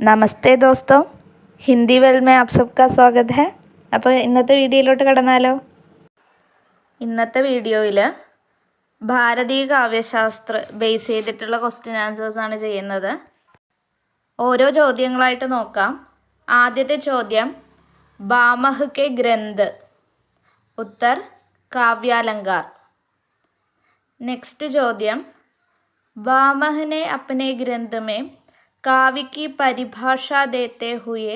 നമസ്തേ ദോസ്തോ, Hindi world में आप सबका स्वागत है. അപ്പോൾ ഇന്നത്തെ വീഡിയോയിലോട്ട് കടന്നാലോ. ഇന്നത്തെ വീഡിയോയിൽ ഭാരതീയ കാവ്യശാസ്ത്ര ബേസ് ചെയ്തിട്ടുള്ള ക്വസ്റ്റ്യൻ ആൻസേഴ്സാണ് ചെയ്യുന്നത്. ഓരോ ചോദ്യങ്ങളായിട്ട് നോക്കാം. ആദ്യത്തെ ചോദ്യം, ഭാമഹ് കെ ഗ്രന്ഥ്, ഉത്തർ കാവ്യാലങ്കാർ. നെക്സ്റ്റ് ചോദ്യം, भामह ने अपने ग्रंथ में काव्य की परिभाषा देते हुए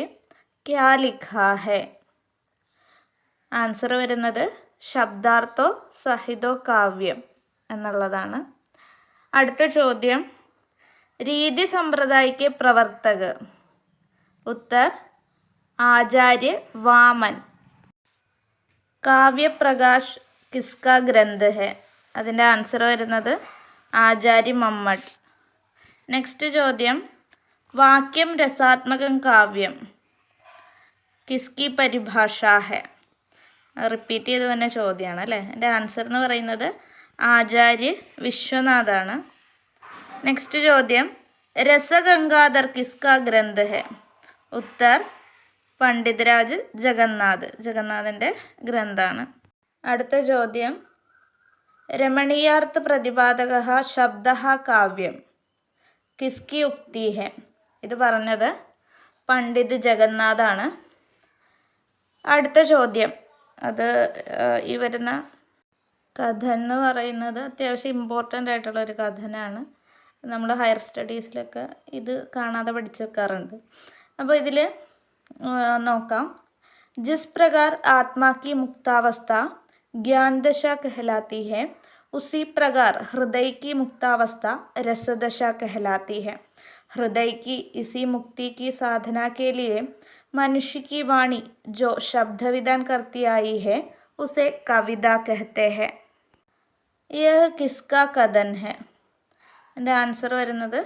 क्या लिखा है? ആൻസർ വരുന്നത് ശബ്ദാർത്ഥോ സഹിതോ കാവ്യം എന്നുള്ളതാണ്. അടുത്ത ചോദ്യം, രീതി സമ്പ്രദായിക്ക് പ്രവർത്തക, ഉത്തർ ആചാര്യ വാമൻ. കാവ്യപ്രകാശ് കിസ്ക ഗ്രന്ഥ് ഹെ, അതിൻ്റെ ആൻസർ വരുന്നത് ആചാര്യ മമ്മട്ട്. നെക്സ്റ്റ് ചോദ്യം, വാക്യം രസാത്മകം കാവ്യം കിസ്കി പരിഭാഷ ഹെ. റിപ്പീറ്റ് ചെയ്ത് തന്നെ ചോദ്യമാണ് അല്ലേ. എൻ്റെ ആൻസർ എന്ന് പറയുന്നത് ആചാര്യ വിശ്വനാഥാണ്. നെക്സ്റ്റ് ചോദ്യം, രസഗംഗാധർ കിസ്ക ഗ്രന്ഥ് ഹെ, ഉത്തർ പണ്ഡിത് രാജ് ജഗന്നാഥ്, ജഗന്നാഥൻ്റെ ഗ്രന്ഥമാണ്. അടുത്ത ചോദ്യം, രമണീയാർത്ഥ പ്രതിപാദക ശബ്ദ കാവ്യം കിസ്കി ഉക്തി ഹെ. ഇത് പറഞ്ഞത് പണ്ഡിത് ജഗന്നാഥാണ്. അടുത്ത ചോദ്യം, അത് ഈ വരുന്ന കഥ എന്ന് പറയുന്നത് അത്യാവശ്യം ഇമ്പോർട്ടൻ്റ് ആയിട്ടുള്ള ഒരു കഥനാണ്. നമ്മൾ ഹയർ സ്റ്റഡീസിലൊക്കെ ഇത് കാണാതെ പഠിച്ചു വെക്കാറുണ്ട്. അപ്പോൾ ഇതിൽ നോക്കാം. ജിസ് പ്രകാർ ആത്മാ की मुक्तावस्था ज्ञान दशा कहलाती है, उसी प्रकार हृदय की मुक्तावस्था रस दशा कहलाती है. हृदय की इसी मुक्ति की साधना के लिए मनुष्य की वाणी जो शब्द विधान करती आई है उसे कविता कहते हैं. यह किसका कथन है? എൻ്റെ ആൻസർ വരുന്നത്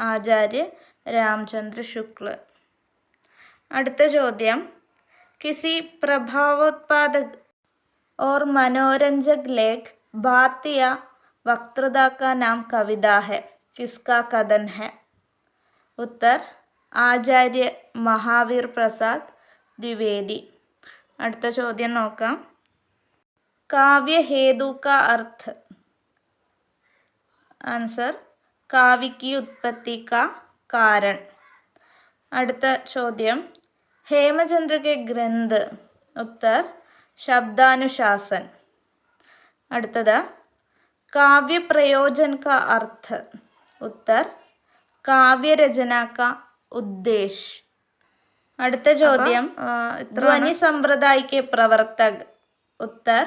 ആചാര്യ രാമചന്ദ്ര ശുക്ല. അടുത്ത ചോദ്യം, किसी प्रभावोत्पादक और मनोरंजक लेख बात या वक्तृता का नाम कविता है, किसका कथन है? उत्तर ആചാര്യ മഹാവീർ പ്രസാദ് ദ്വിവേദി. അടുത്ത ചോദ്യം നോക്കാം. കാവ്യ ഹേതു കാ അർത്ഥ, ആൻസർ കാവ്യ की उत्पत्ति का कारण. അടുത്ത ചോദ്യം, हेमचंद्र के ग्रंथ, उत्तर शब्दानुशासन. അടുത്തത്, काव्य प्रयोजन का अर्थ, उत्तर काव्य रचना का उद्देश्य. അടുത്ത ചോദ്യം, ധ്വനി संप्रदाय के प्रवर्तक, उत्तर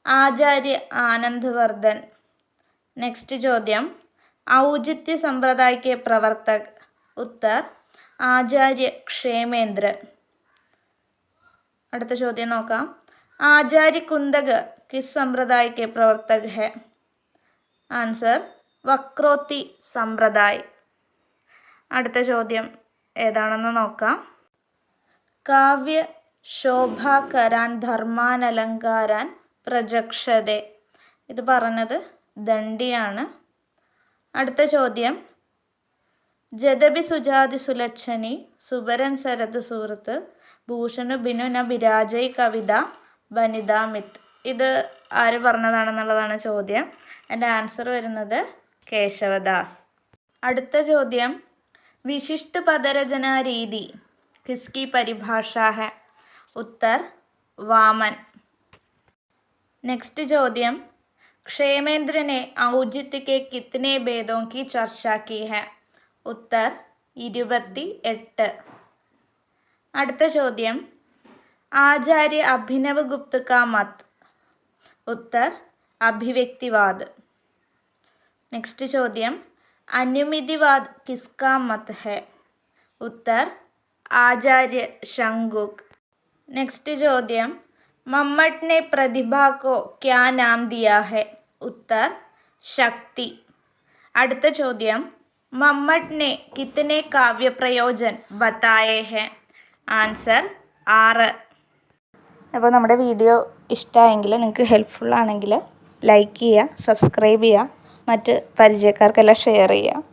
ആചാര്യ ആനന്ദ് വർദ്ധൻ. നെക്സ്റ്റ് ചോദ്യം, औचित्य संप्रदाय के प्रवर्तक, उत्तर ആചാര്യ ക്ഷേമേന്ദ്ര. അടുത്ത ചോദ്യം നോക്കാം. ആചാര്യ കുന്തക കിസ് സമ്പ്രദായ കെ പ്രവർത്തക ഹെ? ആൻസർ വക്രോത്തി സമ്പ്രദായ്. അടുത്ത ചോദ്യം ഏതാണെന്ന് നോക്കാം. കാവ്യ ശോഭാകരാൻ ധർമാനലങ്കാരാൻ പ്രജക്ഷതേ, ഇത് പറഞ്ഞത് ദണ്ഡിയാണ്. അടുത്ത ചോദ്യം, ജദബി സുജാതി സുലക്ഷണി സുബരൻ സരത് സുഹൃത്ത് ഭൂഷണു ബിനു ന ബിരാജയ് കവിത വനിതാ മിത്ത്. ഇത് ആര് പറഞ്ഞതാണെന്നുള്ളതാണ് ചോദ്യം. എൻ്റെ ആൻസർ വരുന്നത് കേശവദാസ്. അടുത്ത ചോദ്യം, വിശിഷ്ട പദരചന രീതി കിസ്കി പരിഭാഷ ഹെ? ഉത്തർ വാമൻ. നെക്സ്റ്റ് ചോദ്യം, क्षेमेंद्र ने औचित्य के कितने भेदों की चर्चा की है? उत्तर 28. അടുത്ത ചോദ്യം, ആചാര്യ അഭിനവ് ഗുപ്ത കാ മത്, ഉത്തർ അഭിവ്യക്തിവാദ്. നെക്സ്റ്റ് ചോദ്യം, അനുമിതിവാദ് കിസ്കാ മത് ഹെ? ഉത്തർ ആചാര്യ ശങ്കുക്. നെക്സ്റ്റ് ചോദ്യം, മമ്മട്ട് ने प्रतिभा को क्या नाम दिया है? उत्तर शक्ति. അടുത്ത ചോദ്യം, മമ്മട്ട് ने कितने काव्य प्रयोजन बताए हैं? ആൻസർ 6. അപ്പോൾ നമ്മുടെ വീഡിയോ ഇഷ്ടമായെങ്കിൽ, നിങ്ങൾക്ക് ഹെൽപ്ഫുൾ ആണെങ്കിൽ ലൈക്ക് ചെയ്യുക, സബ്സ്ക്രൈബ് ചെയ്യുക, മറ്റ് പരിചയക്കാർക്കെല്ലാം ഷെയർ ചെയ്യുക.